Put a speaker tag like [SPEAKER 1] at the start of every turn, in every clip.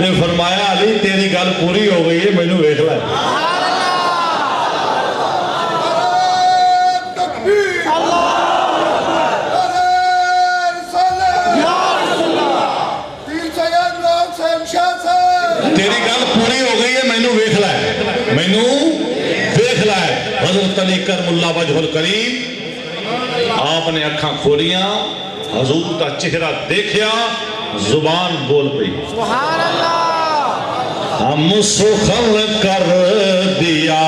[SPEAKER 1] نے فرمایا علی تیری گل پوری ہو گئی ہے مینوں ویکھ لے تیری گل پوری ہو گئی ہے مینوں ویکھ لے مینوں ویکھ لے حضرت علی کرم اللہ وجہ الکریم آپ نے اکھاں کھولیاں حضور کا چہرہ دیکھیا زبان بول پئی
[SPEAKER 2] سبحان اللہ
[SPEAKER 1] ہم سخن کر دیا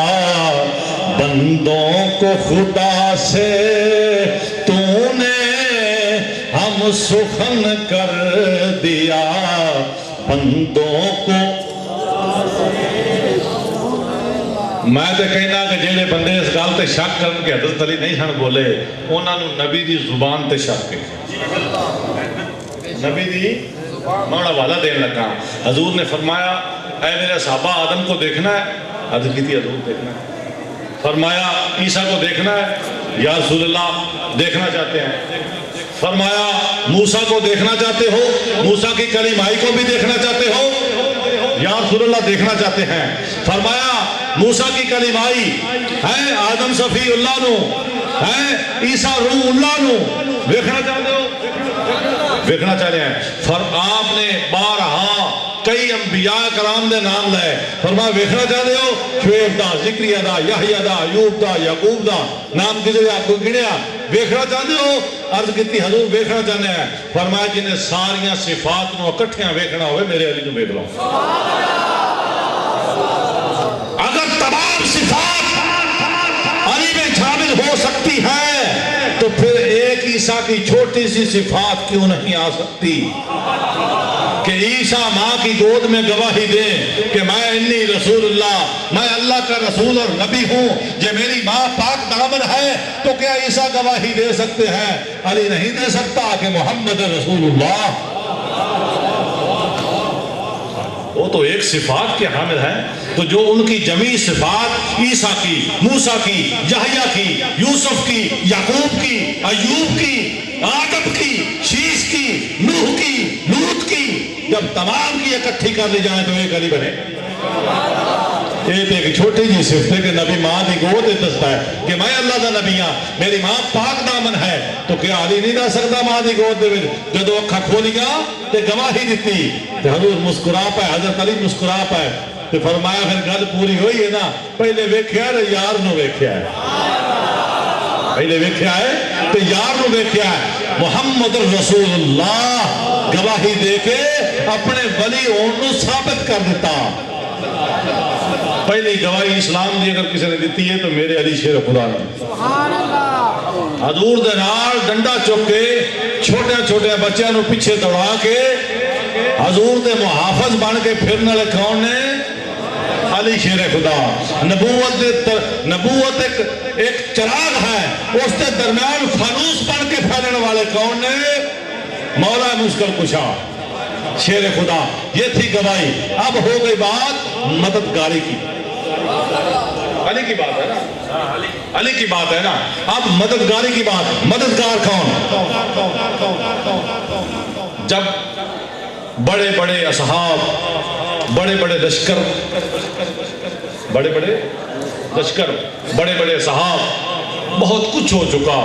[SPEAKER 1] بندوں کو خدا سے تو نے ہم سخن کر دیا بندوں کو میں تو کہنا کہ جیڑے بندے اس گل تے شک کرن کہ حضرت علی نہیں سن بولے انہاں نو نبی دی زبان تے شک ہے نبی دی مانا والا دین لگا حضور نے فرمایا اے میرے صحابہ آدم کو دیکھنا ہے حضرت کی حضور دیکھنا ہے فرمایا عیسیٰ کو دیکھنا ہے یا رسول اللہ دیکھنا چاہتے ہیں فرمایا موسیٰ کو دیکھنا چاہتے ہو موسیٰ کی کلیمائی کو بھی دیکھنا چاہتے ہو یا رسول اللہ دیکھنا چاہتے ہیں فرمایا موسیٰ کی کلیمائی ہے آدم صفی اللہ نو ہے عیسیٰ روح اللہ نو دیکھنا چاہتے ہو دیکھنا چاہتے ہیں آپ نے بارہا کئی انبیاء کرام دے نام لائے فرمایا دیکھنا چاہتے ہو شعیب دا ذکریہ دا یحییٰ دا ایوب دا یعقوب دا نام کسی آپ کو گنیا دیکھنا چاہتے ہو عرض کیتی حضور دیکھنا چاہتے ہیں فرمایا جنہیں ساریاں صفات نو اکٹھیاں دیکھنا ہوئے میرے علی نو دیکھ لو اگر تمام صفات علی میں شامل ہو سکتی ہے تو پھر ایک عیسیٰ کی چھوٹی سی صفات کیوں نہیں آ سکتی کہ عیسیٰ ماں کی گود میں گواہی دیں کہ میں انی رسول اللہ میں اللہ کا رسول اور نبی ہوں یہ میری ماں پاک دامن ہے تو کیا عیسیٰ گواہی دے سکتے ہیں علی نہیں دے سکتا کہ محمد رسول اللہ وہ تو ایک صفات کے حامل ہیں تو جو ان کی جمیع صفات عیسیٰ کی موسیٰ کی یحییٰ کی یوسف کی یعقوب کی ایوب کی آدم کی شیش کی نوح کی لوط کی جب تمام کی اکٹھی کر لی جائیں تو ایک علی بنے ایک چھوٹی جی صفت ہے کہ نبی ماں دی گود دستا ہے کہ میں اللہ دا نبی ہاں میری ماں پاک دامن ہے تو کیا علی نہیں دا سکتا ماں دی گود دے جدو اکھا کھولیا تے گواہی دیتی تے حضور مسکرا پائے حضرت علی مسکرا پائے تے فرمایا پھر گل پوری ہوئی ہے نا پہلے ویکھیا ہے یار نو ویکھیا ہے پہلے ویکھیا ہے تے یار نو ویکھیا ہے محمد رسول اللہ گواہی دے کے اپنے ولی ہون نو ثابت کر دیتا پہلی گواہی اسلام دی اگر کسی نے دیتی ہے تو میرے علی شیر خدا نے
[SPEAKER 2] سبحان اللہ
[SPEAKER 1] حضور دے نال ڈنڈا چک کے چھوٹے چھوٹے بچیاں نو پیچھے دوڑا کے حضور دے محافظ بن کے پھرنے والے کون نے علی شیر خدا نبوت ایک چراغ ہے اس کے درمیان فانوس بن کے پھیلنے والے کون نے مولا مشکل کشا شیر خدا یہ تھی گواہی اب ہو گئی بات مددگاری کی علی کی بات ہے نا علی کی بات ہے نا اب مددگاری کی بات مددگار کون جب بڑے بڑے اصحاب بڑے بڑے لشکر بڑے بڑے صحاب بہت کچھ ہو چکا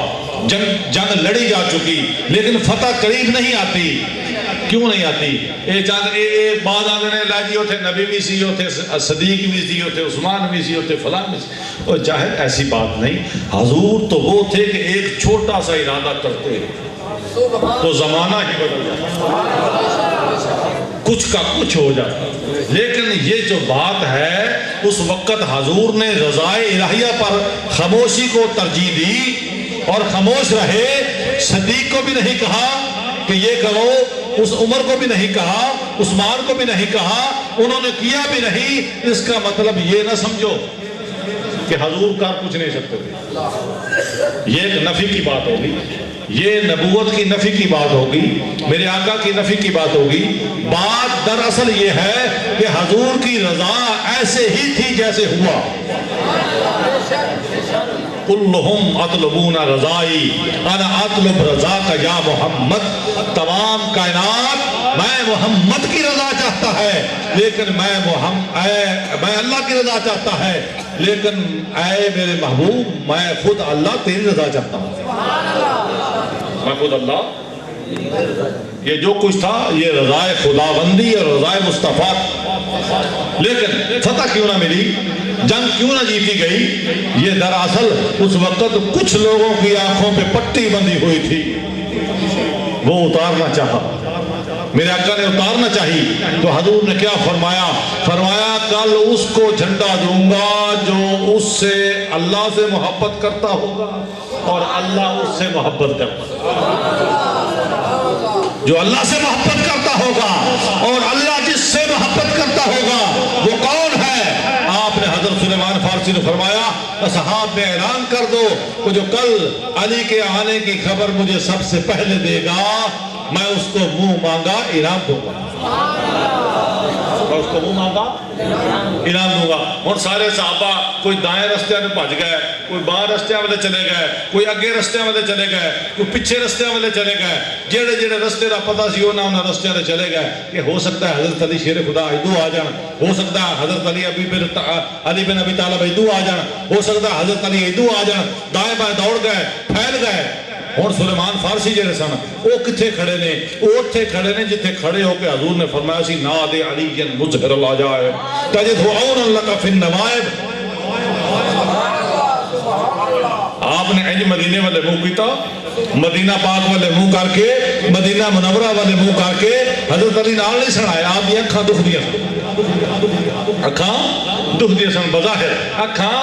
[SPEAKER 1] جنگ لڑی جا چکی لیکن فتح قریب نہیں آتی کیوں نہیں آتی ایک بعد آدھنے لگی ہوتے نبی بھی سی ہوتے صدیق بھی سی ہوتے عثمان بھی سی ہوتے فلاں بھی سی اور جاہد ایسی بات نہیں حضور تو وہ تھے کہ ایک چھوٹا سا ارادہ کرتے تو زمانہ ہی بدل جاتا کچھ کا کچھ ہو جاتا لیکن یہ جو بات ہے اس وقت حضور نے رضائے الہیہ پر خاموشی کو ترجیح دی اور خاموش رہے صدیق کو بھی نہیں کہا کہ یہ کرو اس عمر کو بھی نہیں کہا عثمان کو بھی نہیں کہا انہوں نے کیا بھی نہیں اس کا مطلب یہ نہ سمجھو کہ حضور کر کچھ نہیں سکتے تھے یہ ایک نفی کی بات ہوگی یہ نبوت کی نفی کی بات ہوگی میرے آقا کی نفی کی بات ہوگی بات دراصل یہ ہے کہ حضور کی رضا ایسے ہی تھی جیسے ہوا کلہم اطلبون رضائی انا اطلب رضا کا یا محمد تمام کائنات میں محمد کی رضا چاہتا ہے لیکن میں اللہ کی رضا چاہتا ہے لیکن اے میرے محبوب میں خود اللہ تیری رضا چاہتا ہوں. میں خود اللہ یہ جو کچھ تھا یہ رضائے خدا بندی اور رضائے مصطفیٰ. لیکن فتح کیوں نہ ملی, جنگ کیوں نہ جیتی گئی؟ یہ دراصل اس وقت کچھ لوگوں کی آنکھوں پہ پٹی بندھی ہوئی تھی, وہ اتارنا چاہا, میرے آقا نے اتارنا چاہی. تو حضور نے کیا فرمایا؟ فرمایا کل اس کو جھنڈا دوں گا جو اس سے اللہ سے محبت کرتا ہوگا اور اللہ اس سے محبت کرتا ہوگا. جو اللہ سے محبت کرتا ہوگا اور اللہ جس سے محبت کرتا ہوگا وہ کون ہے؟ آپ نے حضرت سلیمان فارسی نے فرمایا اصحاب میں اعلان کر دو کہ جو کل علی کے آنے کی خبر مجھے سب سے پہلے دے گا میں اس کو منہ مانگا انعام دوں گا. میں اس کو منہ مانگا انعام دوں گا. اور سارے صحابہ کوئی دائیں رستے میں بھج گئے, کوئی بائیں رستے والے چلے گئے, کوئی اگے رستے والے چلے گئے, کوئی پیچھے رستے والے چلے گئے. جڑے جڑے رستے کا پتہ سی انہاں رستے والے چلے گئے کہ ہو سکتا ہے حضرت علی شیر خدا ادو آ جان, ہو سکتا ہے حضرت علی بن ابی طالب ادو آ جان, ہو سکتا ہے حضرت علی ادو آ جان. دائیں بائیں دوڑ گئے, پھیل گئے. اور سلیمان فارسی جڑے سن وہ کتھے کھڑے نے؟ وہ اتھے کھڑے نے جتھے کھڑے ہو کے حضور نے فرمایا سی ناد علی مظہر العجائب تجدعون لک فی النوائب. آپ نے انج مدینے والے منہ کیتا, مدینہ پاک والے منہ کر کے, مدینہ منورہ والے منہ کر کے حضرت علی نال نہیں سنائے. آپ دی اکھاں دکھ دیاں سن, اکھاں دکھ دیاں سن, بظاہر اکھاں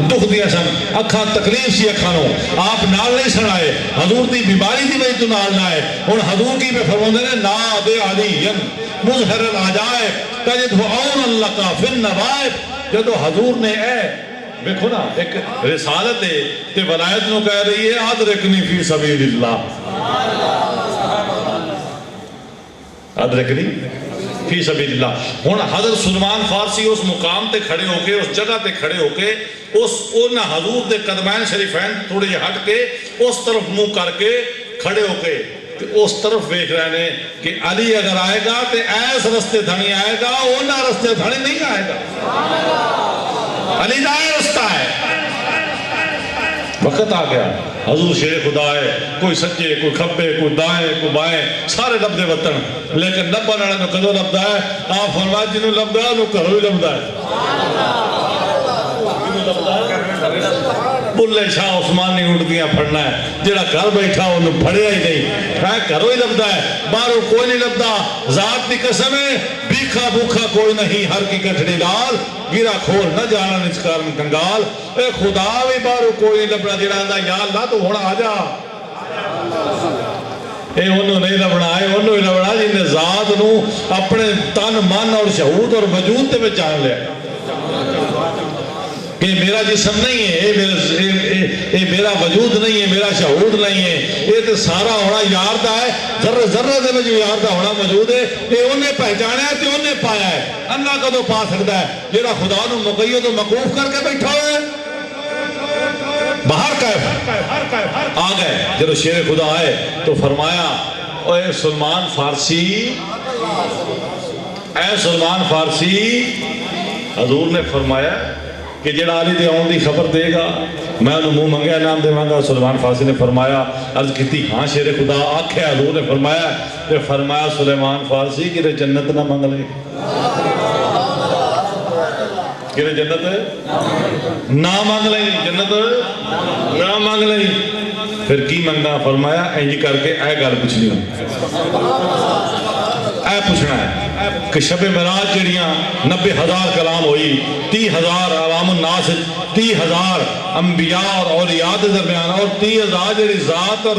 [SPEAKER 1] دکھ دیا سن, اکھاں تکلیف سی اکھاں نو. آپ نال نہیں سنائے, حضور دی بیماری دی وجہ تو نال نہ آئے. ہن حضور کی پہ فرماندے نے ناد علی مظہر العجائب تجدعون لک فی النوائب. جدو حضور نے دیکھو نا ایک رسالت ہے تے ولایت نو کہہ رہی ہے ادرکنی فی سبیل اللہ, ادرکنی فی سبیل اللہ. ہن حضرت سلیمان فارسی اس مقام تے کھڑے ہو کے, اس جگہ تے کھڑے ہو کے, اس حضور دے قدمین شریفین تھوڑے ہٹ کے اس طرف منہ کر کے کھڑے ہو کے اس طرف دیکھ رہے ہیں کہ علی اگر آئے گا تو ایس رستے دھنی آئے گا, اونا رستے دھنی نہیں آئے گا. علی دائیں رستہ ہے. وقت آ گیا, حضور شیر خدا ہے, کوئی سچے کوئی کھبے کوئی دائیں کوئی بائیں, سارے لبدے وطن. لیکن لبن والے کدو لبدا ہے؟ آپ فرمایا جنہوں لبدا ہے انہوں گھروں ہی لبدا ہے. بلے شاہ عثمان نہیں اٹھدیاں پھڑنا ہے, جڑا گھر بیٹھا انہوں پھڑیا ہی نہیں, گھروں ہی لبدا ہے, باہروں کوئی نہیں لبدا. ذات دی قسم ہے بھیکھا بھوکھا کوئی نہیں, ہر کی گٹھڑی لال گیرا کھول نہ جانا نچکار میں کنگال. اے خدا بھی باہروں کوئی نہیں لبنا, جڑا آندا یا اللہ تو ہونا آ جا. اے انہوں نہیں لبنا, اے انہوں ہی لبنا جن نے ذات نو اپنے تن من اور شہود اور وجود تے میں جان لیا کہ میرا جسم نہیں ہے, اے میرا وجود نہیں ہے, میرا شہود نہیں ہے, یہ تو سارا ہونا یار دا ہے. ذرہ ذرہ دے میں جو یار دا ہونا موجود ہے یہ انہیں پہچانا ہے تو انہیں پایا ہے. اللہ کدو پا سکتا ہے جیڑا خدا نو مقید و مقوف کر کے بیٹھا ہوئے باہر کیف آ گئے. جب شیر خدا آئے تو فرمایا اے سلیمان فارسی, اے سلیمان فارسی. حضور نے فرمایا کہ جڑا علی دے آن دی خبر دے گا میں انہوں منہ منگیا نام دے مانگا. سلیمان فارسی نے فرمایا عرض کیتی ہاں شیر خدا آکھے. حضور نے فرمایا سلیمان فارسی کہ جنت نہ مانگ لے, کہ جنت نہ مانگ لے, جنت نہ مانگ لے. پھر کی منگا؟ فرمایا انج کر کے اے گل پوچھنی ہوں, اے پوچھنا ہے کہ شب معراج جڑیاں 90,000 کلام ہوئی, 30,000 عوام الناس, 30,000 انبیاء اور اولیاء کے درمیان, اور 30,000 جڑی ذات اور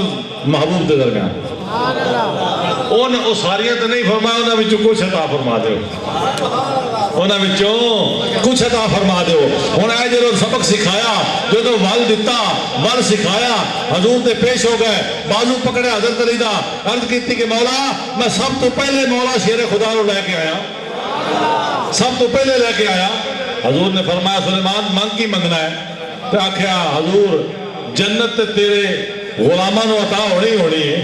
[SPEAKER 1] محبوب کے درمیان. ان ساریاں تو نہیں فرمایا, انہاں وچوں کچھ عطا فرما دیو, انہاں وچوں کچھ عطا فرما دیو. ہن اے جدوں سبق سکھایا, جدوں ول دتا, ول سکھایا, حضور تے پیش ہو گئے, بازو پکڑے حضرت علی دا, عرض کیتی کہ مولا میں سب تو پہلے مولا شیر خدا نو لے کے آیا, سب تو پہلے لے کے آیا. حضور نے فرمایا سلیمان منگ کی منگنا ہے؟ تو آکھیا حضور جنت تیرے غلاماں نو عطا ہونی ہے.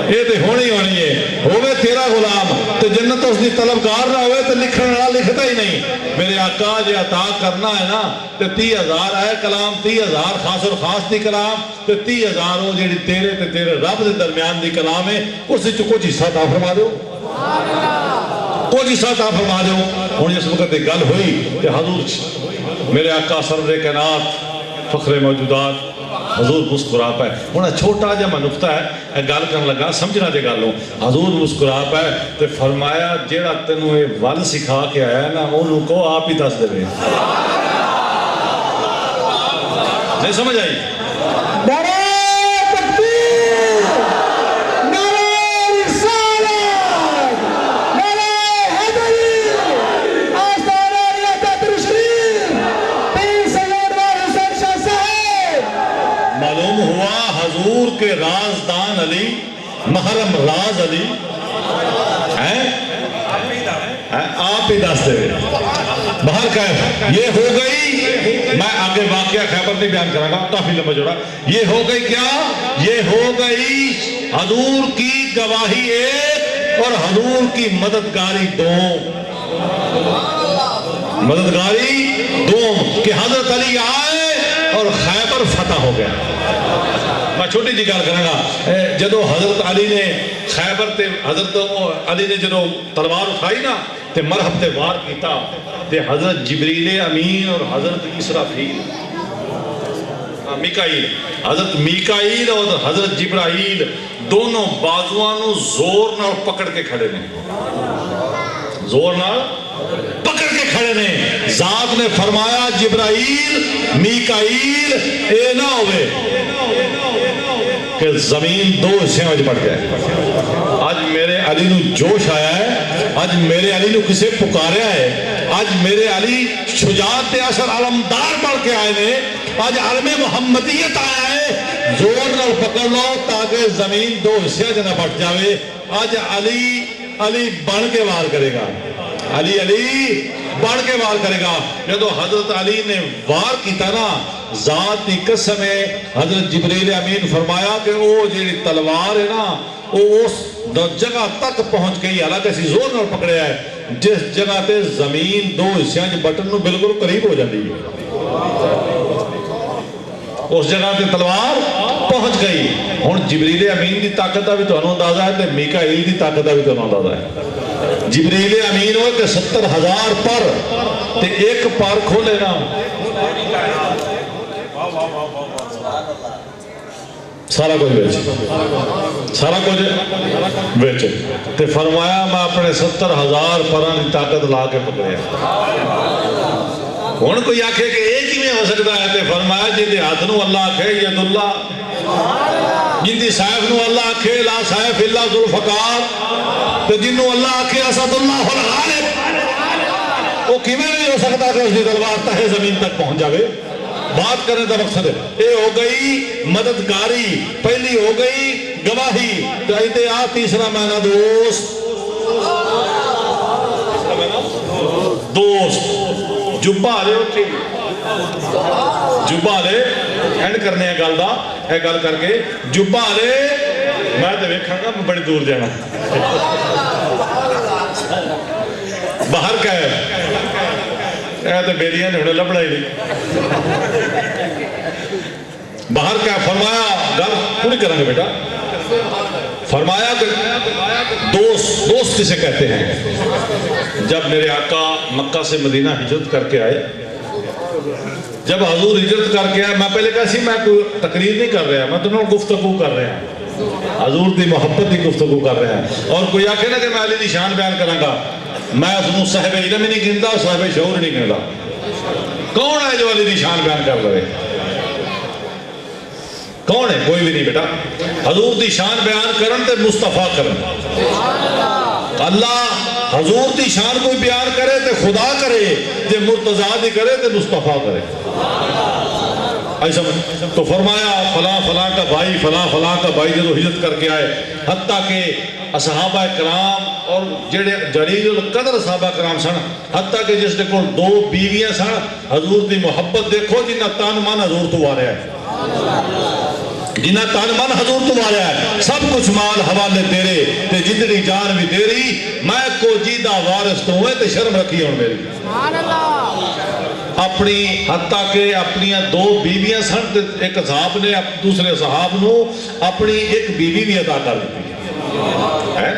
[SPEAKER 1] یہ تو ہونی ہونی ہے ہوئے تیرا غلام تو جنت اس دی طلبگار نہ ہوئے تو لکھنے والا لکھتا ہی نہیں میرے آقا جی عطا کرنا ہے نا تو 30,000 ہے کلام 30,000 خاص اور خاص دی کلام تو 30,000 ہو جیڑی تیرے تے تیرے رب دے درمیان دی کلام ہے اس سے کچھ حصہ عطا فرما دو کچھ حصہ عطا فرما دو ہوں اس وقت ایک گل ہوئی کہ حضور میرے آقا سرور کائنات فخر موجودات حضور مسکرا پائے انہیں چھوٹا جا میں نقطہ ہے گل کرنے لگا سمجھنا جے گل ہوں حضور مسکرا پائے تو فرمایا جیڑا تینوں یہ ول سکھا کے آیا نا انہوں کو آپ ہی دس دے نہیں سمجھ آئی کے رازدان علی محرم راز علی آپ ہی دس دے باہر کہے یہ ہو گئی میں آگے واقعہ خیبر نہیں بیان کروں گا کافی لمبا جوڑا یہ ہو گئی کیا یہ ہو گئی حضور کی گواہی ایک اور حضور کی مددگاری دوم کہ حضرت علی آئے اور خیبر فتح ہو گیا میں چھوٹی جی گل کروں گا جدو حضرت علی نے خیبر تے حضرت علی نے جدو تلوار اٹھائی نا تے مرحب تے وار کیتا تے حضرت جبریل امین اور حضرت اسرافیل میکائیل حضرت میکائیل اور حضرت جبرائیل دونوں بازوانوں زور نال پکڑ کے کھڑے نے زور نال پکڑ کے کھڑے نے ذات نے فرمایا جبرائیل میکائیل اے نہ ہوئے کہ زمین دو حصے میں بڑھ جائے آج میرے علی نو جوش آیا ہے آج میرے علی نو کسے پکاریا ہے آج میرے علی شجاعت اثر علمدار بڑھ کے آئے نے آج عالم محمدیت آیا ہے زور نال پکڑ لو تاکہ زمین دو حصے نہ بڑھ جاوے آج علی بڑھ کے وار کرے گا علی بڑھ کے وار کرے گا جدو حضرت علی نے وار کیتا نا ذات کی قسم ہے حضرت جبریل امین فرمایا کہ وہ جیڑی تلوار ہے نا وہ اس جگہ تک پہنچ گئی حالانکہ اسی زور نال پکڑیا ہے جس جگہ تے زمین دو حصیاں بٹن نو بالکل قریب ہو جاتی ہے اس جگہ تے تلوار پہنچ گئی ہن جبریل امین دی طاقت دا بھی تانوں اندازہ ہے تے میکائیل دی طاقت دا بھی تانوں اندازہ ہے جبریل امین ہوئے کہ 70,000 پر تے ایک پر کھولے نا سارا کچھ بیچ تے فرمایا میں اپنے 70,000 پران کی طاقت لا کے پکڑیا ہوں کوئی آکھے کہ ایک ہی میں ہو سکتا ہے تے فرمایا جن دے ہاتھ نو اللہ آکھے ید اللہ جن دی سائف نو اللہ آکھے لا سائف اللہ ذوالفقار تے جن نو اللہ آکھے اسد اللہ الغالب وہ کیویں نہیں ہو سکتا کہ اس دی تلوار تہے زمین تک پہنچ جاوے بات کرنے کا مقصد ہے یہ ہو گئی مددگاری پہلی ہو گئی گواہی تو آ تیسرا معنی دوست جبہ لے اٹھی جبہ لے اینڈ کرنے ہیں گل دا ہے گل کر کے جبہ لے میں تو ویکھاں گا میں بڑی دور جانا باہر کا ہے اے تو بیلیاں نے انہیں لبڑا ہی نہیں باہر کیا فرمایا گل پوری کریں گے بیٹا فرمایا کہ دوست کسے کہتے ہیں جب میرے آقا مکہ سے مدینہ ہجرت کر کے آئے جب حضور ہجرت کر کے آئے میں پہلے کہا سی میں کوئی تقریر نہیں کر رہا میں تمہیں گفتگو کر رہا ہوں حضور دی محبت دی گفتگو کر رہے ہیں اور کوئی آکھے نا کہ میں علی دی شان بیان کروں گا میں اس صاحب علم نہیں گنتا صاحب شعور نہیں گنتا کون ہے جو علی دی شان بیان کر رہے کون ہے کوئی بھی نہیں بیٹا حضور دی شان بیان کرن تے مصطفیٰ کرن اللہ حضور دی شان کوئی بیان کرے تے خدا کرے تے مرتضیٰ دی کرے تے مصطفیٰ کرے ایسا تو فرمایا فلاں فلاں کا بھائی فلاں فلاں کا بھائی جو ہجرت کر کے آئے حتیٰ کہ اصحابہ کرام اور جڑے جلیل القدر صحابہ کرام سن حتیٰ کہ جس نے کو 2 بیویاں سن حضور دی محبت دیکھو جنہ تان من حضور تو آ رہا ہے جنہ تن من حضور تمہارا ہے سب کچھ مال حوالے تیرے تے جتنی جان بھی تیری میں کو جیدہ وارث تو ہوئے تے شرم رکھی ہوں میری
[SPEAKER 2] سبحان اللہ
[SPEAKER 1] اپنی حتیٰ کہ اپنی دو بیویاں سن تے ایک صحاب نے دوسرے صحاب نو اپنی ایک بیوی بھی عطا کر دی ہے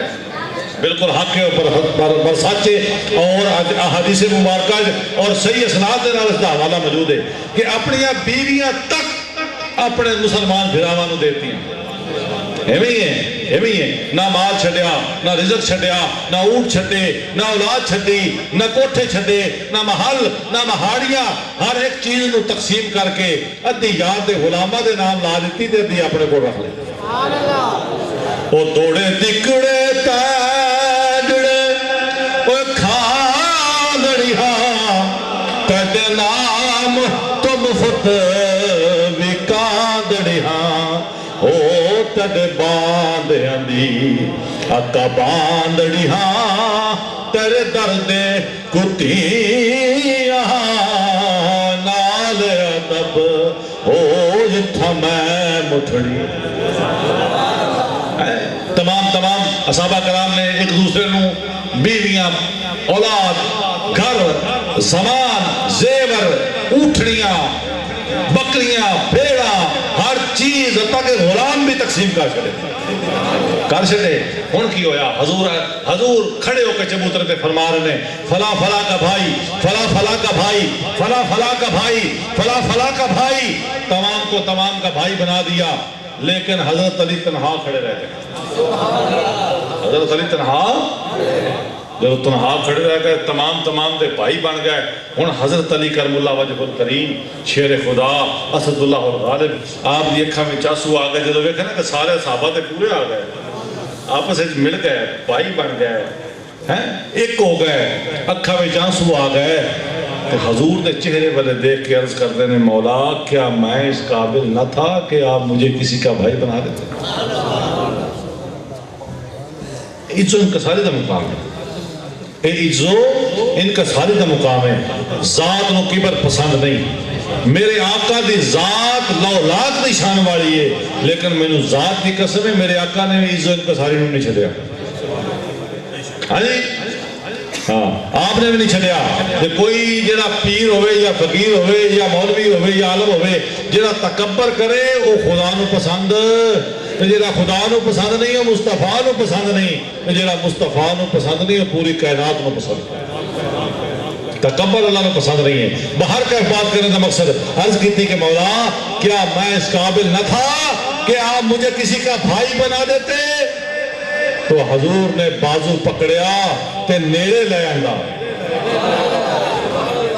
[SPEAKER 1] بالکل حق کے اوپر سچ ہے اور احادیث مبارکہ اور صحیح اسناد دے نال اس دا حوالہ موجود ہے کہ اپنی بیویاں تک اپنے مسلمان بھراواں نو دیتی ہیں ایویں ہے نہ مال چھڈیا نہ رزق چھڈیا نہ اونٹ چھڈے نہ اولاد چھڈی نہ کوٹھے چھڈے نہ محل نہ مہاڑیاں ہر ایک چیز نو تقسیم کر کے ادھی یار دے غلاماں دے نام لا دیتی تے ادھی اپنے کول رکھ لئی
[SPEAKER 2] سبحان اللہ
[SPEAKER 1] او دوڑے تکڑے تاڑڑے او کھاڑڑیاں تیرے نام تم فت او تڈ باندھیاں دی اکا باندھڑیاں تیرے درد کتیاں نال ادب او جتھا میں مٹھڑی تمام اصحابہ کرام نے ایک دوسرے نو بیویاں اولاد گھر زمان زیور اونٹھڑیاں بکریاں بھیڑا ہر چیز حتیٰ کہ غلام بھی تقسیم کر چھڑے ہن کی ہویا حضور کھڑے ہو کے چبوتر پہ فرما رہے ہیں فلاں فلاں کا بھائی فلاں فلاں کا بھائی فلاں فلاں کا بھائی فلاں فلاں کا بھائی تمام کو تمام کا بھائی بنا دیا لیکن حضرت علی تنہا کھڑے رہ گئے حضرت علی تنہا جب تنہا کھڑے رہ گئے تمام دے بھائی بن گئے ہن حضرت علی کرم اللہ وجہ الکریم شیر خدا اسد اللہ الغالب آپ دی اکھاں میں چاسو آ گئے جدو ویکھے نا کہ سارے صحابہ تے پورے آ گئے آپس وچ مل گئے بھائی بن گئے ہیں ایک ہو گئے اکھاں میں چاسو آ گئے تو حضور دے چہرے والے دیکھ کے عرض کرتے ہیں مولا کیا میں اس قابل نہ تھا کہ آپ مجھے کسی کا بھائی بنا دیتے عزو انکساری دا مقام ہے عزو انکساری دا مقام ہے ذات نو کبر پسند نہیں میرے آقا دی ذات لولاک دی شان والی ہے لیکن میں نو ذات دی قسم ہے میرے آقا نے عزو انکساری نو نہیں چھڑیا ہاں جی آپ نے بھی نہیں چھڑیا کہ کوئی جڑا پیر ہوئے یا فقیر ہوئے یا مولوی ہوئے یا عالم ہوئے جڑا تکبر کرے وہ خدا نو پسند جڑا خدا نو پسند نہیں وہ مصطفیٰ نو پسند نہیں جڑا مصطفیٰ نو پسند نہیں وہ پوری کائنات نو پسند تکبر اللہ نو پسند نہیں ہے باہر کا بات کرنے کا مقصد عرض کی تھی کہ مولا کیا میں اس قابل نہ تھا کہ آپ مجھے کسی کا بھائی بنا دیتے تو حضور نے بازو پکڑیا تے نیڑے لے آندا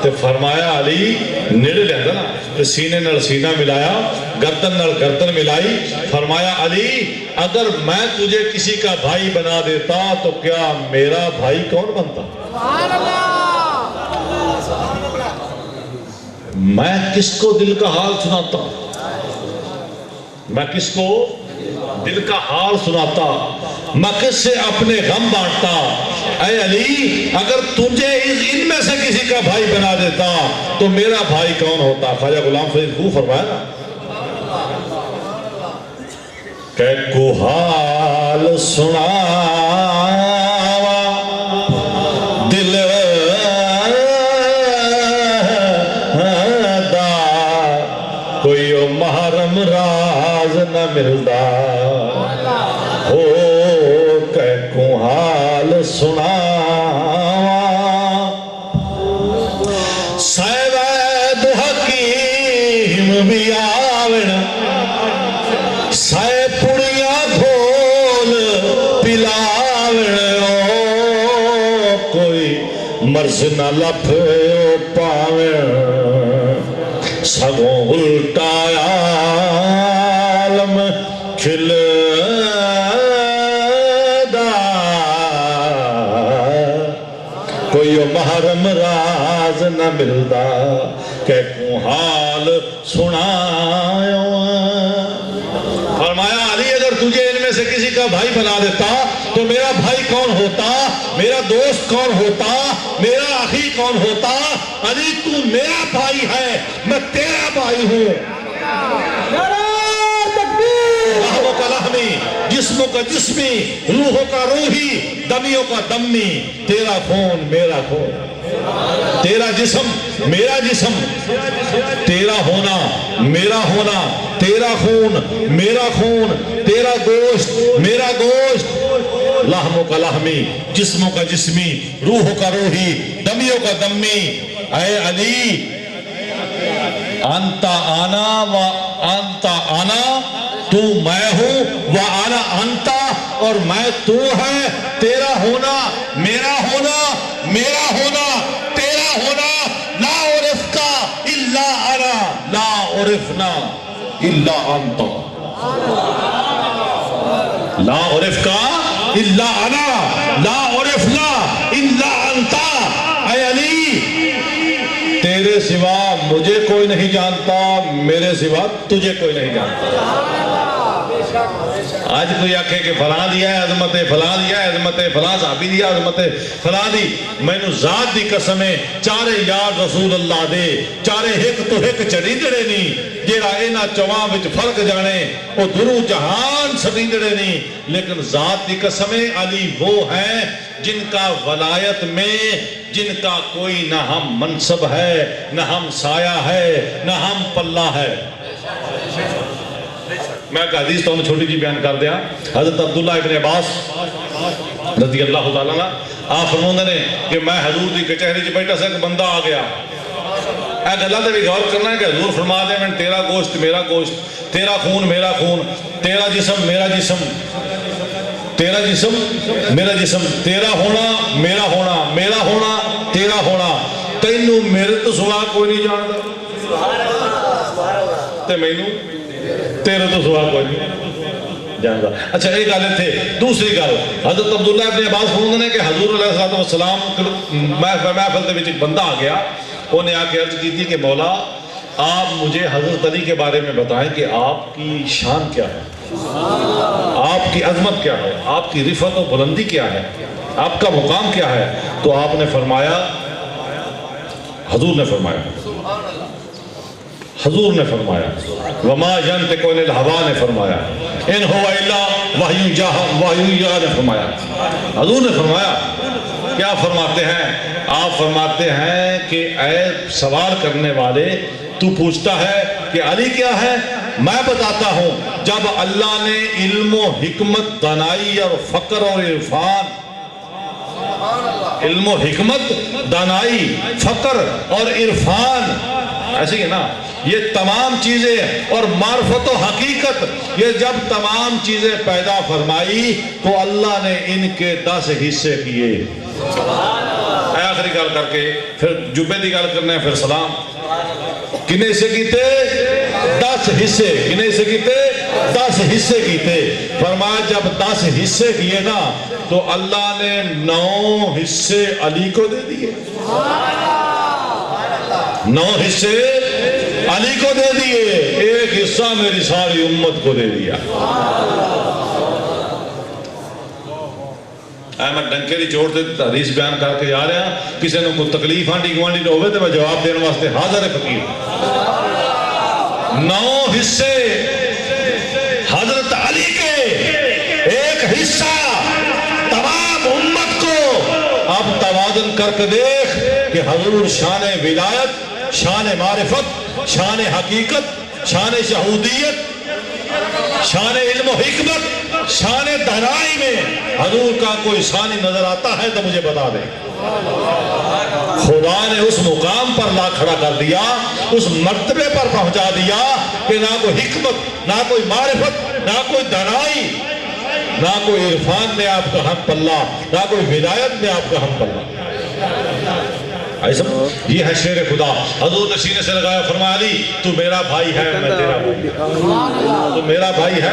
[SPEAKER 1] تے فرمایا علی نیڑے لے آندا نا تے سینے نال سینہ ملایا گردن نال گردن ملائی فرمایا علی اگر میں تجھے کسی کا بھائی بنا دیتا تو کیا میرا بھائی کون بنتا
[SPEAKER 2] سبحان اللہ
[SPEAKER 1] میں کس کو دل کا حال سناتا میں کس کو دل کا حال سناتا میں کس سے اپنے غم بانٹتا اے علی اگر تجھے ان میں سے کسی کا بھائی بنا دیتا تو میرا بھائی کون ہوتا خواجہ غلام فرید خوب فرمایا نا کہ کو حال سنا دل دا کوئی محرم راز نہ ملدا ہو کہ کو حال سنا سید حکیم بھی آوڑ سائے پڑیاں گھول پلاوڑ کوئی مرض نہ لپھ پاوڑ سگوں الٹا عالم کھل کوئی محرم راز نہ ملدا کہ کو حال سنایا فرمایا علی اگر تجھے ان میں سے کسی کا بھائی بنا دیتا تو میرا بھائی کون ہوتا میرا دوست کون ہوتا میرا اخی کون ہوتا علی تو میرا بھائی ہے میں تیرا بھائی ہوں
[SPEAKER 2] نعرہ تکبیر
[SPEAKER 1] لحموں کا لحمی، جسموں کا جسمی، روحوں کا روحی، دمیوں کا دمی، تیرا خون میرا خون، تیرا جسم میرا جسم، تیرا ہونا میرا ہونا، تیرا خون میرا خون، تیرا گوشت میرا گوشت، لحموں کا لحمی، جسموں کا جسمی، روحوں کا روحی، دمیوں کا دمی۔ اے علی انت انا و انت انا، تو میں ہوں، و انا انت اور میں تو ہے، تیرا ہونا میرا ہونا، میرا ہونا تیرا ہونا، لا عرفتا الا انا، لا عرفنا الا انت، لا عرفکا الا انا، لا عرفنا الا انت۔ اے علی تیرے سوا مجھے کوئی نہیں جانتا، میرے سوا تجھے کوئی نہیں جانتا۔ آج کوئی آکھے کہ فلاں دیا ہے عظمت، فلاں دیا ہے عظمت، فلاں صحابی دیا عظمت، فلاں دی، میں نو ذات دی قسمیں چارے یار رسول اللہ دے، چارے ہک تو ہک چڑیندڑے نہیں، جیڑا اینا چواں وچ فرق جانے وہ درو جہان سٹیندڑے نہیں، لیکن ذات دی قسمیں علی وہ ہیں جن کا ولایت میں، جن کا کوئی نہ ہم منصب ہے، نہ ہم سایہ ہے، نہ ہم پلہ ہے۔ میں ایک حدیث تو انہوں چھوٹی جی بیان کر دیا، حضرت عبداللہ ابن عباس رضی اللہ تعالیٰ عنہ آپ فرماندے نے کہ میں حضور دی کچہری چ بیٹھا سا، ایک بندہ آ گیا، اے گلاں تے بھی غور کرنا ہے کہ حضور فرما دے میں تیرا گوشت میرا گوشت، تیرا خون میرا خون، تیرا جسم میرا جسم، تیرا جسم میرا جسم، تیرا ہونا میرا ہونا، میرا ہونا تیرا ہونا، تینوں میرے تو سوا کوئی نہیں جانتا تے مینوں تیرے تو سوا کوئی نہیں جانتا۔ اچھا ایک گل تھے، دوسری گل حضرت عبداللہ ابن عباس فرماندے نے کہ حضور علیہ السلام محفل دے وچ ایک بندہ آ گیا، انہیں آ کے عرض کی تھی کہ مولا آپ مجھے حضرت علی کے بارے میں بتائیں کہ آپ کی شان کیا ہے، آپ کی عظمت کیا ہے، آپ کی رفعت و بلندی کیا ہے، آپ کا مقام کیا ہے؟ تو آپ نے فرمایا، حضور نے فرمایا وما ينطق عن الهوى نے فرمایا، ان هو الا وحی یوحی نے فرمایا، حضور نے فرمایا۔ کیا فرماتے ہیں؟ آپ فرماتے ہیں کہ اے سوال کرنے والے، تو پوچھتا ہے کہ علی کیا ہے؟ میں بتاتا ہوں، جب اللہ نے علم و حکمت، دانائی اور فقر اور عرفان، علم و حکمت، دانائی، فقر اور عرفان، ایسے ہی ہے نا، یہ تمام چیزیں اور معرفت و حقیقت، یہ جب تمام چیزیں پیدا فرمائی تو اللہ نے ان کے 10 حصے کیے۔ آخری گل کر کے پھر جبے دی گل کرنے پھر سلام۔ کنے حصے کیتے؟ 10 حصے۔ کنے حصے کیتے؟ 10 حصے کیتے۔ فرمایا جب 10 حصے کیے نا تو اللہ نے 9 حصے علی کو دے دیے، 9 حصے علی کو دے دیے، ایک حصہ میری ساری امت کو دے دیا۔ میں ڈنکے دی چوٹ سے حدیث بیان کر کے جا رہا ہوں، کسی نے کوئی تکلیف آنٹی گوانٹی نہ ہوئے تو میں جواب دینے واسطے حاضر فقیر۔ 9 حصے حضرت علی کے، ایک حصہ تمام امت کو۔ اب توازن کر کے دیکھ کہ حضور شان ولایت، شان معرفت، شان حقیقت، شان شہودیت، شان علم و حکمت، شان دانائی میں حضور کا کوئی ثانی نظر آتا ہے تو مجھے بتا دیں۔ خدا نے اس مقام پر لا کھڑا کر دیا، اس مرتبے پر پہنچا دیا کہ نہ کوئی حکمت، نہ کوئی معرفت، نہ کوئی دانائی، نہ کوئی عرفان میں آپ کا ہم پلہ، نہ کوئی ولایت میں آپ کا ہم پلہ۔ یہ ہے شیر خدا۔ حضور نے سینے سے لگایا، فرمایا علی تو میرا بھائی ہے، میں تیرا بھائی ہوں، تو میرا بھائی ہے،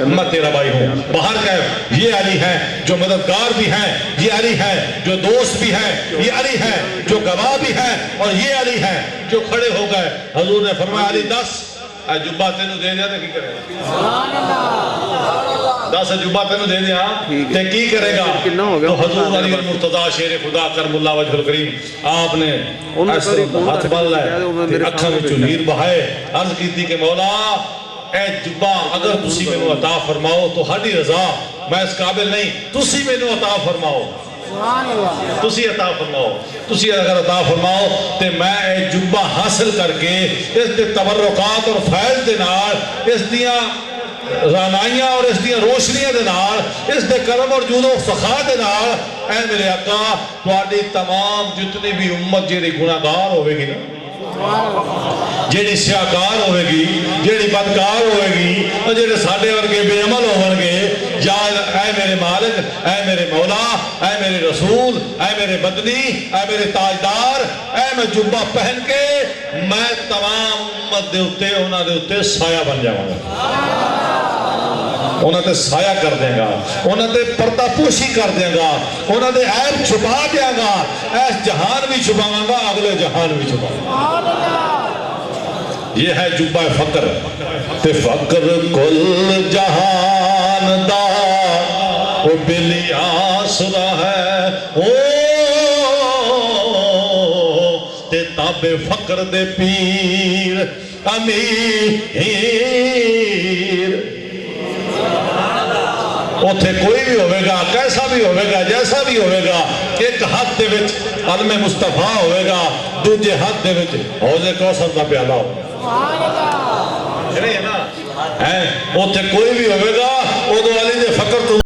[SPEAKER 1] میں تیرا بھائی ہوں۔ باہر کہہ یہ علی ہے جو مددگار بھی ہے، یہ علی ہے جو دوست بھی ہے، یہ علی ہے جو گواہ بھی ہے، اور یہ علی ہے جو کھڑے ہو گئے۔ حضور نے فرمایا علی 10 جبہ تینوں دے دیا تو کی کرے گا؟ 10 جبہ تینوں دے دیا تو کی کرے گا؟ تو حضور علی المرتضیٰ شیر خدا کرم اللہ وجہ الکریم آپ نے ایسے ہاتھ بال لائے، اکھاں میں چنیر بہائے، عرض کی تھی کہ مولا اے جبا اگر تسی میں عطا فرماؤ تو ہڈی رضا میں اس قابل نہیں تسی میں عطا فرماؤ
[SPEAKER 2] سبحان اللہ
[SPEAKER 1] تسی عطا فرماؤ تسی اگر عطا فرماؤ تے میں اے جبا حاصل کر کے اس دے تبرکات اور فیض دے نال اس دیاں رانائیاں اور اس دیاں روشنیاں دے نال اس دے کرم اور جود و سخا دے نال اے میرے آقا تواڈی تمام جتنی بھی امت جیڑی گناہگار ہوے گی نا جیڑی سیاکار ہوئے گی جیڑی بدکار ہوئے گی اور جیڑے ساڑھے ورگے بے عمل ہوئے گے یا اے میرے مالک اے میرے مولا اے میرے رسول اے میرے بدنی اے میرے تاجدار اے میں جبہ پہن کے میں تمام امت دے اتے انہاں دے اتے سایہ بن جاؤں گا انہاں تے سایہ کر دیں گا انہاں تے پردہ پوشی کر دیں گا انہاں تے عیب چھپا دیں گا ایس جہان بھی چھپاؤں گا اگلے جہان بھی چھپاؤں گا
[SPEAKER 2] سبحان اللہ
[SPEAKER 1] یہ ہے جبہ فقر تے فقر کل جہان دا وہ بلی آسرا ہے تے تاب فقر دے پیر امیر اوتھے کوئی بھی ہوئے گا کیسا بھی ہوئے گا جیسا بھی ہوئے گا ایک ہاتھ دے وچ علم مصطفیٰ ہوئے گا دوجے ہاتھ دے وچ حوض کوثر دا پیالہ ہوگا
[SPEAKER 2] سبحان اللہ
[SPEAKER 1] نہیں ہے نا اوتھے کوئی بھی ہوئے گا او دو علی دے فقر تو